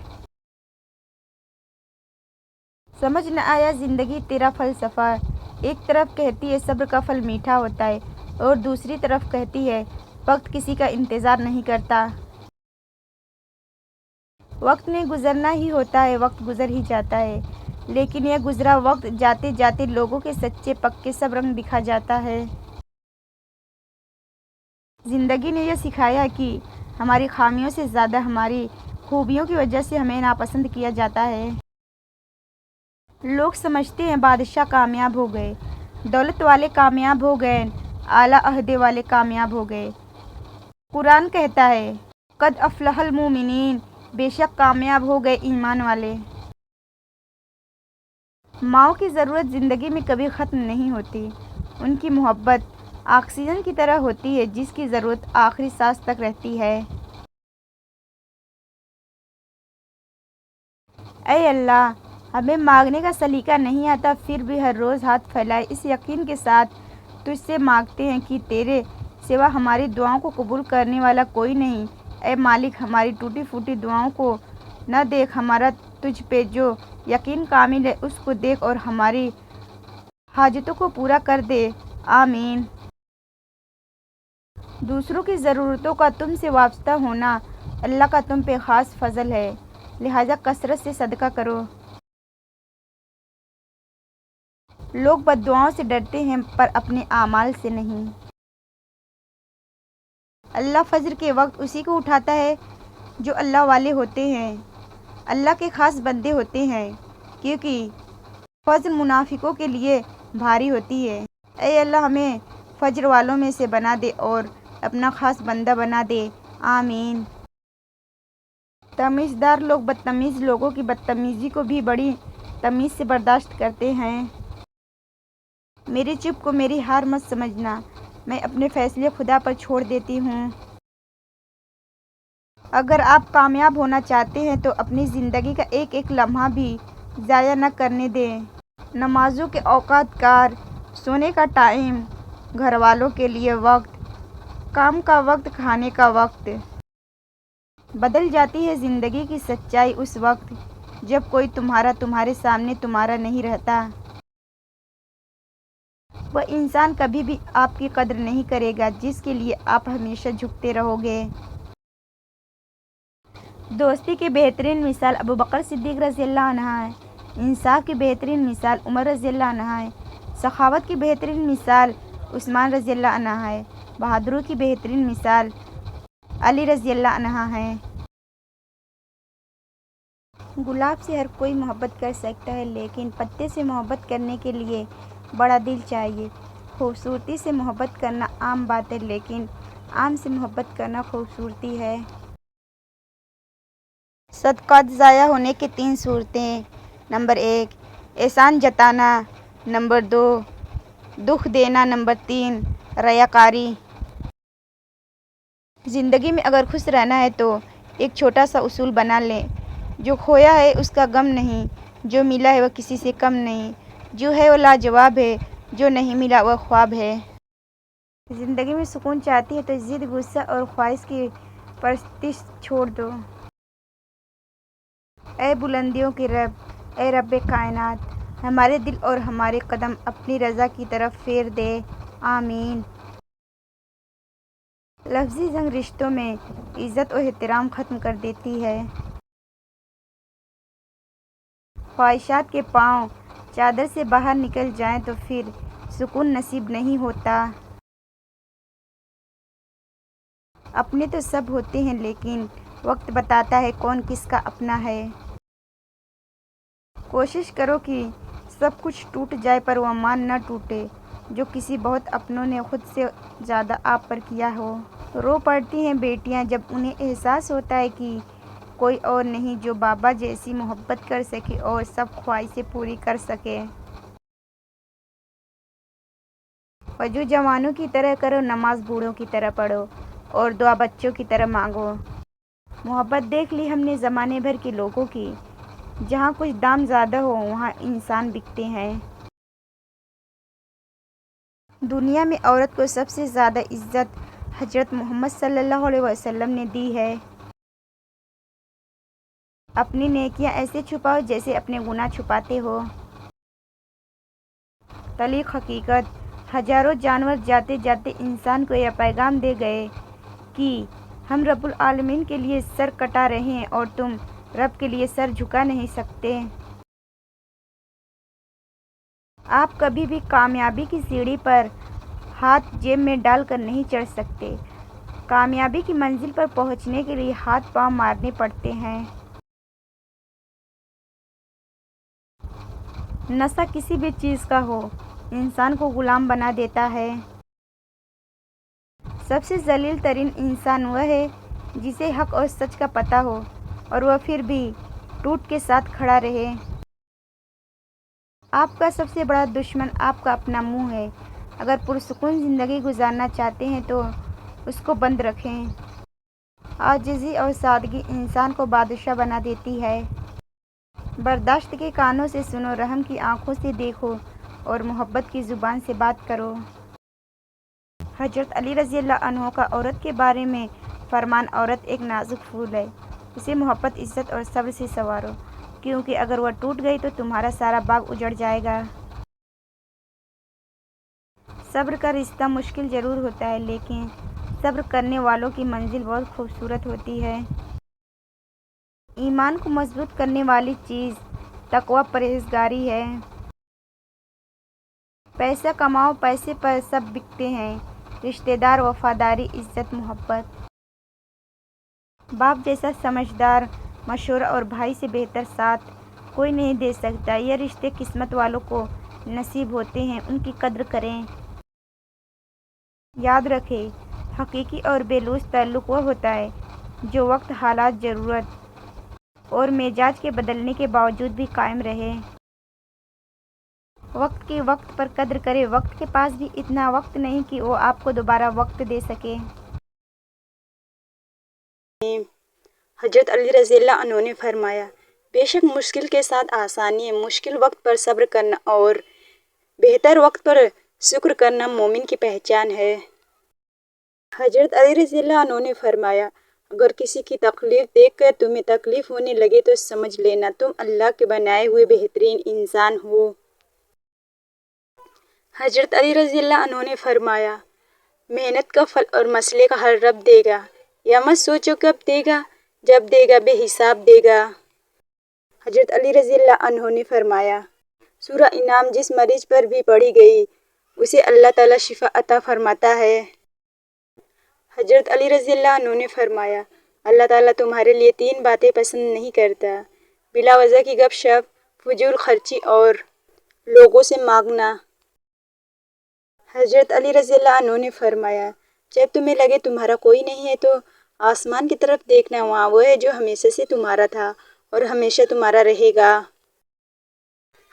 S1: سمجھ نہ آیا زندگی تیرا فلسفہ؟ ایک طرف کہتی ہے صبر کا پھل میٹھا ہوتا ہے، اور دوسری طرف کہتی ہے وقت کسی کا انتظار نہیں کرتا۔ وقت نے گزرنا ہی ہوتا ہے، وقت گزر ہی جاتا ہے، لیکن یہ گزرا وقت جاتے جاتے لوگوں کے سچے پکے سب رنگ دکھا جاتا ہے۔ زندگی نے یہ سکھایا کہ ہماری خامیوں سے زیادہ ہماری خوبیوں کی وجہ سے ہمیں ناپسند کیا جاتا ہے۔ لوگ سمجھتے ہیں بادشاہ کامیاب ہو گئے، دولت والے کامیاب ہو گئے، اعلیٰ عہدے والے کامیاب ہو گئے۔ قرآن کہتا ہے قد افلح المؤمنین، بے شک کامیاب ہو گئے ایمان والے۔ ماؤں کی ضرورت زندگی میں کبھی ختم نہیں ہوتی۔ ان کی محبت آکسیجن کی طرح ہوتی ہے جس کی ضرورت آخری سانس تک رہتی ہے۔ اے اللہ، ہمیں مانگنے کا سلیقہ نہیں آتا، پھر بھی ہر روز ہاتھ پھیلائے اس یقین کے ساتھ تجھ سے مانگتے ہیں کہ تیرے سوا ہماری دعاؤں کو قبول کرنے والا کوئی نہیں۔ اے مالک، ہماری ٹوٹی پھوٹی دعاؤں کو نہ دیکھ، ہمارا تجھ پہ جو یقین کامل ہے اس کو دیکھ اور ہماری حاجتوں کو پورا کر دے، آمین۔ دوسروں کی ضرورتوں کا تم سے وابستہ ہونا اللہ کا تم پہ خاص فضل ہے، لہٰذا کثرت سے صدقہ کرو۔ لوگ بددعاؤں سے ڈرتے ہیں پر اپنے اعمال سے نہیں۔ اللہ فجر کے وقت اسی کو اٹھاتا ہے جو اللہ والے ہوتے ہیں، اللہ کے خاص بندے ہوتے ہیں، کیونکہ فجر منافقوں کے لیے بھاری ہوتی ہے۔ اے اللہ، ہمیں فجر والوں میں سے بنا دے اور اپنا خاص بندہ بنا دے، آمین۔ تمیزدار لوگ بدتمیز لوگوں کی بدتمیزی کو بھی بڑی تمیز سے برداشت کرتے ہیں۔ میری چپ کو میری ہار مت سمجھنا، میں اپنے فیصلے خدا پر چھوڑ دیتی ہوں۔ اگر آپ کامیاب ہونا چاہتے ہیں تو اپنی زندگی کا ایک ایک لمحہ بھی ضائع نہ کرنے دیں۔ نمازوں کے اوقات کار، سونے کا ٹائم، گھر والوں کے لیے وقت، کام کا وقت، کھانے کا وقت۔ بدل جاتی ہے زندگی کی سچائی اس وقت جب کوئی تمہارے سامنے تمہارا نہیں رہتا۔ وہ انسان کبھی بھی آپ کی قدر نہیں کرے گا جس کے لیے آپ ہمیشہ جھکتے رہو گے۔ دوستی کی بہترین مثال ابوبکر صدیق رضی اللہ عنہ ہے، انصاف کی بہترین مثال عمر رضی اللہ عنہ ہے، سخاوت کی بہترین مثال عثمان رضی اللہ عنہ ہے، بہادری کی بہترین مثال علی رضی اللہ عنہ ہے۔ گلاب سے ہر کوئی محبت کر سکتا ہے، لیکن پتے سے محبت کرنے کے لیے بڑا دل چاہیے۔ خوبصورتی سے محبت کرنا عام بات ہے، لیکن آم سے محبت کرنا خوبصورتی ہے۔ صدقات ضائع ہونے کی 3 صورتیں: نمبر 1، احسان جتانا، نمبر 2، دکھ دینا، نمبر 3، ریاکاری۔ زندگی میں اگر خوش رہنا ہے تو ایک چھوٹا سا اصول بنا لیں، جو کھویا ہے اس کا غم نہیں، جو ملا ہے وہ کسی سے کم نہیں، جو ہے وہ لاجواب ہے، جو نہیں ملا وہ خواب ہے۔ زندگی میں سکون چاہتی ہے تو ضد، غصہ اور خواہش کی پرستش چھوڑ دو۔ اے بلندیوں کے رب، اے رب کائنات، ہمارے دل اور ہمارے قدم اپنی رضا کی طرف پھیر دے، آمین۔ لفظی جنگ رشتوں میں عزت و احترام ختم کر دیتی ہے۔ خواہشات کے پاؤں چادر سے باہر نکل جائیں تو پھر سکون نصیب نہیں ہوتا۔ اپنے تو سب ہوتے ہیں لیکن وقت بتاتا ہے کون کس کا اپنا ہے۔ کوشش کرو کہ سب کچھ ٹوٹ جائے پر وہ مان نہ ٹوٹے جو کسی بہت اپنوں نے خود سے زیادہ آپ پر کیا ہو۔ رو پڑتی ہیں بیٹیاں جب انہیں احساس ہوتا ہے کہ کوئی اور نہیں جو بابا جیسی محبت کر سکے اور سب خواہشیں پوری کر سکے۔ وضو جوانوں کی طرح کرو، نماز بوڑھوں کی طرح پڑھو اور دعا بچوں کی طرح مانگو۔ محبت دیکھ لی ہم نے زمانے بھر کے لوگوں کی، جہاں کچھ دام زیادہ ہو وہاں انسان بکتے ہیں۔ دنیا میں عورت کو سب سے زیادہ عزت حضرت محمد صلی اللہ علیہ وسلم نے دی ہے۔ اپنی نیکیاں ایسے چھپاؤ جیسے اپنے گناہ چھپاتے ہو۔ تلخ حقیقت، ہزاروں جانور جاتے جاتے انسان کو یہ پیغام دے گئے کہ ہم رب العالمین کے لیے سر کٹا رہے ہیں اور تم رب کے لیے سر جھکا نہیں سکتے۔ آپ کبھی بھی کامیابی کی سیڑھی پر ہاتھ جیب میں ڈال کر نہیں چڑھ سکتے۔ کامیابی کی منزل پر پہنچنے کے لیے ہاتھ پاؤں مارنے پڑتے ہیں۔ نشہ کسی بھی چیز کا ہو، انسان کو غلام بنا دیتا ہے۔ سب سے ذلیل ترین انسان وہ ہے جسے حق اور سچ کا پتہ ہو اور وہ پھر بھی ٹوٹ کے ساتھ کھڑا رہے۔ آپ کا سب سے بڑا دشمن آپ کا اپنا منہ ہے۔ اگر پرسکون زندگی گزارنا چاہتے ہیں تو اس کو بند رکھیں۔ عاجزی اور سادگی انسان کو بادشاہ بنا دیتی ہے۔ برداشت کے کانوں سے سنو، رحم کی آنکھوں سے دیکھو اور محبت کی زبان سے بات کرو۔ حضرت علی رضی اللہ عنہ کا عورت کے بارے میں فرمان: عورت ایک نازک پھول ہے، اسے محبت، عزت اور صبر سے سنوارو، کیونکہ اگر وہ ٹوٹ گئی تو تمہارا سارا باغ اجڑ جائے گا۔ صبر کا رشتہ مشکل ضرور ہوتا ہے لیکن صبر کرنے والوں کی منزل بہت خوبصورت ہوتی ہے۔ ایمان کو مضبوط کرنے والی چیز تقویٰ، پرہیزگاری ہے۔ پیسہ کماؤ، پیسے پر سب بکتے ہیں، رشتہ دار، وفاداری، عزت، محبت۔ باپ جیسا سمجھدار مشورہ اور بھائی سے بہتر ساتھ کوئی نہیں دے سکتا۔ یہ رشتے قسمت والوں کو نصیب ہوتے ہیں، ان کی قدر کریں۔ یاد رکھیں، حقیقی اور بے لوث تعلق وہ ہوتا ہے جو وقت، حالات، ضرورت اور مزاج کے بدلنے کے باوجود بھی قائم رہے۔ وقت کی وقت پر قدر کریں، وقت کے پاس بھی اتنا وقت نہیں کہ وہ آپ کو دوبارہ وقت دے سکے۔
S2: حضرت علی رضی اللہ عنہ نے فرمایا: بے شک مشکل کے ساتھ آسانی ہے، مشکل وقت پر صبر کرنا اور بہتر وقت پر شکر کرنا مومن کی پہچان ہے۔ حضرت علی رضی اللہ عنہ نے فرمایا: اگر کسی کی تکلیف دیکھ کر تمہیں تکلیف ہونے لگے تو سمجھ لینا تم اللہ کے بنائے ہوئے بہترین انسان ہو۔ حضرت علی رضی اللہ عنہ نے فرمایا: محنت کا پھل اور مسئلے کا حل رب دے گا، یا مت سوچو کب دے گا، جب دے گا بے حساب دے گا۔ حضرت علی رضی اللہ عنہ نے فرمایا: سورہ انعام جس مریض پر بھی پڑھی گئی اسے اللہ تعالیٰ شفا عطا فرماتا ہے۔ حضرت علی رضی اللہ عنہ نے فرمایا: اللہ تعالیٰ تمہارے لیے 3 باتیں پسند نہیں کرتا: بلا وجہ کی گپ شپ، فضول خرچی اور لوگوں سے مانگنا۔ حضرت علی رضی اللہ عنہ نے فرمایا: جب تمہیں لگے تمہارا کوئی نہیں ہے تو آسمان کی طرف دیکھنا، وہاں وہ ہے جو ہمیشہ سے تمہارا تھا اور ہمیشہ تمہارا رہے گا۔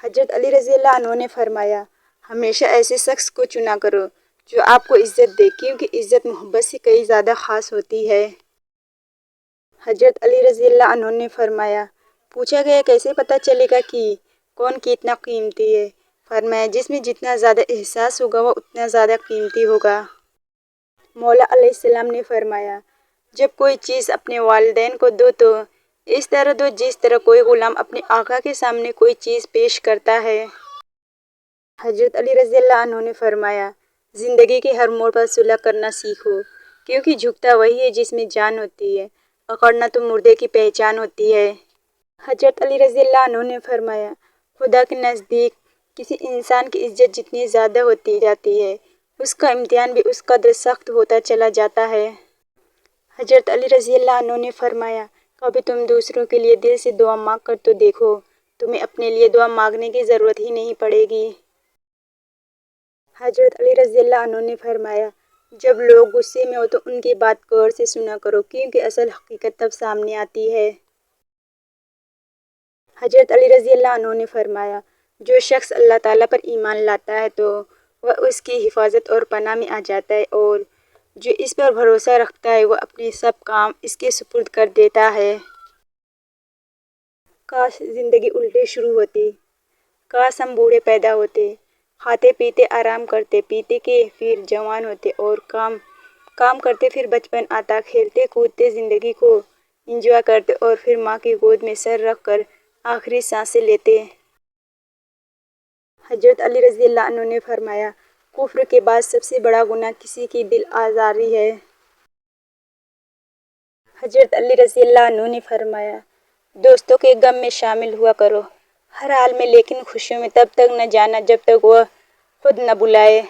S2: حضرت علی رضی اللہ عنہ نے فرمایا: ہمیشہ ایسے شخص کو چنا کرو جو آپ کو عزت دے، کیونکہ عزت محبت سے کئی زیادہ خاص ہوتی ہے۔ حضرت علی رضی اللہ عنہ نے فرمایا، پوچھا گیا کیسے پتہ چلے گا کہ کون کتنا قیمتی ہے؟ فرمایا جس میں جتنا زیادہ احساس ہوگا وہ اتنا زیادہ قیمتی ہوگا۔ مولا علیہ السلام نے فرمایا، جب کوئی چیز اپنے والدین کو دو تو اس طرح دو جس طرح کوئی غلام اپنے آقا کے سامنے کوئی چیز پیش کرتا ہے۔ حضرت علی رضی اللہ عنہ نے فرمایا، زندگی کے ہر موڑ پر صلح کرنا سیکھو، کیونکہ جھکتا وہی ہے جس میں جان ہوتی ہے، اکڑنا تو مردے کی پہچان ہوتی ہے۔ حضرت علی رضی اللہ عنہ نے فرمایا، خدا کے نزدیک کسی انسان کی عزت جتنی زیادہ ہوتی جاتی ہے، اس کا امتحان بھی اس قدر سخت ہوتا چلا جاتا ہے۔ حضرت علی رضی اللہ عنہ نے فرمایا، کبھی تم دوسروں کے لیے دل سے دعا مانگ کر تو دیکھو، تمہیں اپنے لیے دعا مانگنے کی ضرورت ہی نہیں پڑے گی۔ حضرت علی رضی اللہ عنہ نے فرمایا، جب لوگ غصے میں ہو تو ان کی بات غور سے سنا کرو، کیونکہ اصل حقیقت تب سامنے آتی ہے۔ حضرت علی رضی اللہ عنہ نے فرمایا، جو شخص اللہ تعالیٰ پر ایمان لاتا ہے تو وہ اس کی حفاظت اور پناہ میں آ جاتا ہے، اور جو اس پر بھروسہ رکھتا ہے وہ اپنے سب کام اس کے سپرد کر دیتا ہے۔ کاش زندگی الٹے شروع ہوتی، کاش ہم بوڑھے پیدا ہوتے، کھاتے پیتے آرام کرتے، پیتے کے پھر جوان ہوتے، اور کام کرتے پھر بچپن آتا، کھیلتے کودتے زندگی کو انجوائے کرتے، اور پھر ماں کی گود میں سر رکھ کر آخری سانسیں لیتے۔ حضرت علی رضی اللہ عنہ نے فرمایا، کفر کے بعد سب سے بڑا گناہ کسی کی دل آزاری ہے۔ حضرت علی رضی اللہ عنہ نے فرمایا، دوستوں کے غم میں شامل ہوا کرو ہر حال میں، لیکن خوشیوں میں تب تک نہ جانا جب تک وہ خود نہ بلائے۔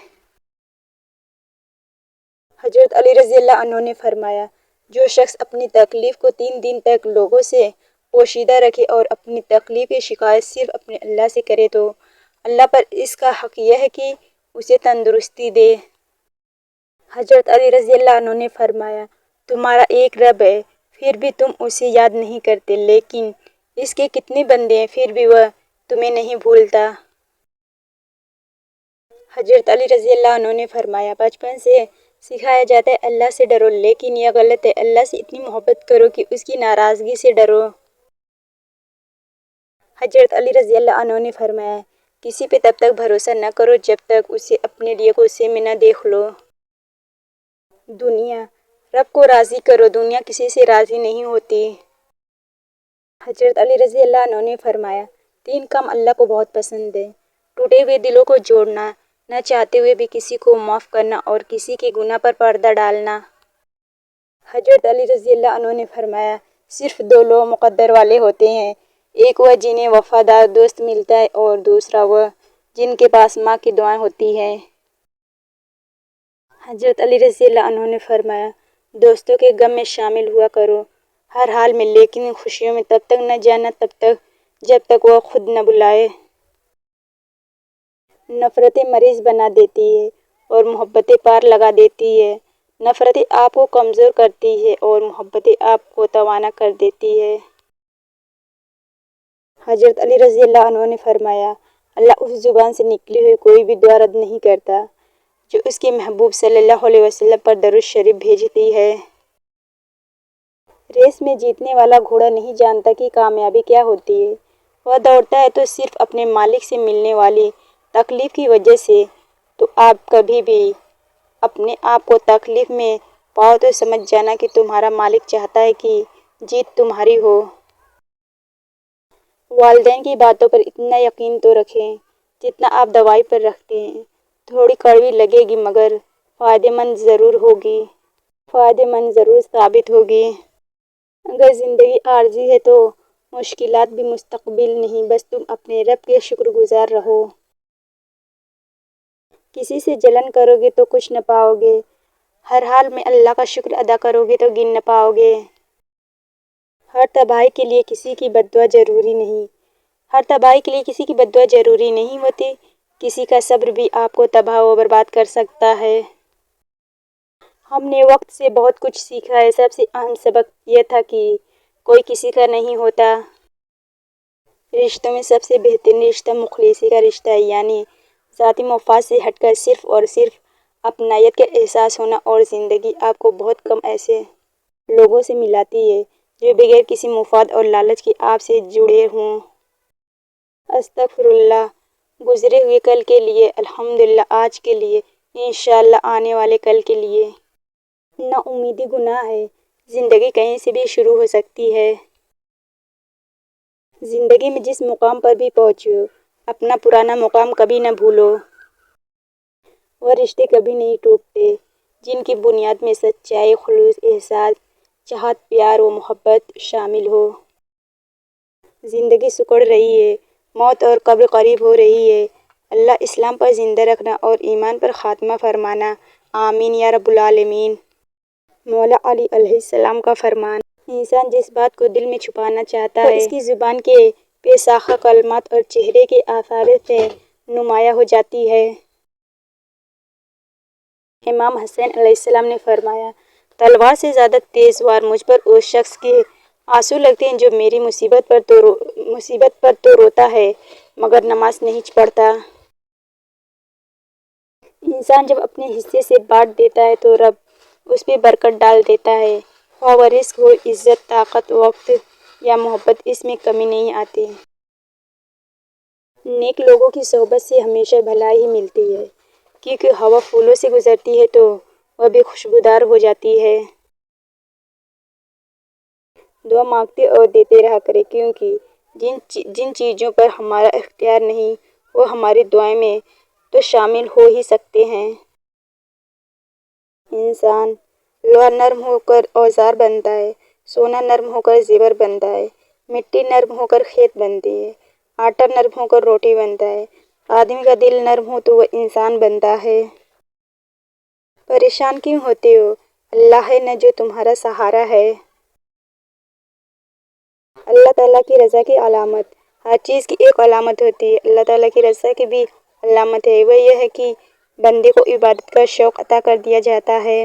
S2: حضرت علی رضی اللہ عنہ نے فرمایا، جو شخص اپنی تکلیف کو 3 دن تک لوگوں سے پوشیدہ رکھے اور اپنی تکلیف کی شکایت صرف اپنے اللہ سے کرے تو اللہ پر اس کا حق یہ ہے کہ اسے تندرستی دے۔ حضرت علی رضی اللہ عنہ نے فرمایا، تمہارا ایک رب ہے، پھر بھی تم اسے یاد نہیں کرتے، لیکن اس کے کتنے بندے ہیں، پھر بھی وہ تمہیں نہیں بھولتا۔ حضرت علی رضی اللہ عنہ نے فرمایا، بچپن سے سکھایا جاتا ہے اللہ سے ڈرو، لیکن یہ غلط ہے، اللہ سے اتنی محبت کرو کہ اس کی ناراضگی سے ڈرو۔ حضرت علی رضی اللہ عنہ نے فرمایا، کسی پہ تب تک بھروسہ نہ کرو جب تک اسے اپنے لیے غصے میں نہ دیکھ لو۔ دنیا، رب کو راضی کرو، دنیا کسی سے راضی نہیں ہوتی۔ حضرت علی رضی اللہ عنہ نے فرمایا، 3 کام اللہ کو بہت پسند ہے، ٹوٹے ہوئے دلوں کو جوڑنا، نہ چاہتے ہوئے بھی کسی کو معاف کرنا، اور کسی کے گناہ پر پردہ ڈالنا۔ حضرت علی رضی اللہ عنہ نے فرمایا، صرف 2 لوگ مقدر والے ہوتے ہیں، ایک وہ جنہیں وفادار دوست ملتا ہے، اور دوسرا وہ جن کے پاس ماں کی دعائیں ہوتی ہیں۔ حضرت علی رضی اللہ عنہ نے فرمایا، دوستوں کے غم میں شامل ہوا کرو ہر حال میں، لیکن خوشیوں میں تب تک نہ جانا جب تک وہ خود نہ بلائے۔ نفرتیں مریض بنا دیتی ہے اور محبتیں پار لگا دیتی ہے۔ نفرتیں آپ کو کمزور کرتی ہے اور محبتیں آپ کو توانا کر دیتی ہے۔ حضرت علی رضی اللہ عنہ نے فرمایا، اللہ اس زبان سے نکلی ہوئی کوئی بھی دعا رد نہیں کرتا جو اس کے محبوب صلی اللہ علیہ وسلم پر درود شریف بھیجتی ہے۔ ریس میں جیتنے والا گھوڑا نہیں جانتا کہ کامیابی کیا ہوتی ہے، وہ دوڑتا ہے تو صرف اپنے مالک سے ملنے والی تکلیف کی وجہ سے۔ تو آپ کبھی بھی اپنے آپ کو تکلیف میں پاؤ تو سمجھ جانا کہ تمہارا مالک چاہتا ہے کہ جیت تمہاری ہو۔ والدین کی باتوں پر اتنا یقین تو رکھیں جتنا آپ دوائی پر رکھتے ہیں، تھوڑی کڑوی لگے گی مگر فائدہ مند ضرور ثابت ہوگی۔ اگر زندگی عارضی ہے تو مشکلات بھی مستقبل نہیں، بس تم اپنے رب کے شکر گزار رہو۔ کسی سے جلن کرو گے تو کچھ نہ پاؤ گے، ہر حال میں اللہ کا شکر ادا کرو گے تو گن نہ پاؤ گے۔ ہر تباہی کے لیے کسی کی بد دعا ضروری نہیں ہوتی، کسی کا صبر بھی آپ کو تباہ و برباد کر سکتا ہے۔ ہم نے وقت سے بہت کچھ سیکھا ہے، سب سے اہم سبق یہ تھا کہ کوئی کسی کا نہیں ہوتا۔ رشتوں میں سب سے بہترین رشتہ مخلصی کا رشتہ ہے، یعنی ذاتی مفاد سے ہٹ کر صرف اور صرف اپنائیت کا احساس ہونا، اور زندگی آپ کو بہت کم ایسے لوگوں سے ملاتی ہے جو بغیر کسی مفاد اور لالچ کے آپ سے جڑے ہوں۔ استغفر اللہ، گزرے ہوئے کل کے لیے، الحمدللہ آج کے لیے، انشاءاللہ آنے والے کل کے لیے۔ نا امیدی گناہ ہے، زندگی کہیں سے بھی شروع ہو سکتی ہے۔ زندگی میں جس مقام پر بھی پہنچو، اپنا پرانا مقام کبھی نہ بھولو۔ وہ رشتے کبھی نہیں ٹوٹتے جن کی بنیاد میں سچائی، خلوص، احساس، چاہت، پیار و محبت شامل ہو۔ زندگی سکڑ رہی ہے، موت اور قبر قریب ہو رہی ہے، اللہ اسلام پر زندہ رکھنا اور ایمان پر خاتمہ فرمانا، آمین یا رب العالمین۔ مولا علی علیہ السلام کا فرمان: انسان جس بات کو دل میں چھپانا چاہتا ہے، وہ اس کی زبان کے بے ساختہ کلمات اور چہرے کے آثار سے نمایاں ہو جاتی ہے۔ امام حسین علیہ السلام نے فرمایا: تلوار سے زیادہ تیز وار مجھ پر اس شخص کے آنسو لگتے ہیں جو میری مصیبت پر تو روتا ہے مگر نماز نہیں پڑھتا۔ انسان جب اپنے حصے سے بانٹ دیتا ہے تو رب اس پہ برکت ڈال دیتا ہے، خواہ وہ رزق ہو، عزت، طاقت، وقت یا محبت، اس میں کمی نہیں آتی۔ نیک لوگوں کی صحبت سے ہمیشہ بھلائی ہی ملتی ہے، کیونکہ ہوا پھولوں سے گزرتی ہے تو وہ بھی خوشبودار ہو جاتی ہے۔ دعا مانگتے اور دیتے رہا کریں، کیونکہ جن چیزوں پر ہمارا اختیار نہیں وہ ہماری دعائیں میں تو شامل ہو ہی سکتے ہیں۔ انسان لوہا نرم ہو کر اوزار بنتا ہے، سونا نرم ہو کر زیور بنتا ہے، مٹی نرم ہو کر کھیت بنتی ہے، آٹا نرم ہو کر روٹی بنتا ہے، آدمی کا دل نرم ہو تو وہ انسان بنتا ہے۔ پریشان کیوں ہوتے ہو؟ اللہ ہے نا جو تمہارا سہارا ہے۔ اللہ تعالیٰ کی رضا کی علامت: ہر چیز کی ایک علامت ہوتی ہے، اللہ تعالیٰ کی رضا کی بھی علامت ہے، وہ یہ ہے کہ بندے کو عبادت کا شوق عطا کر دیا جاتا ہے۔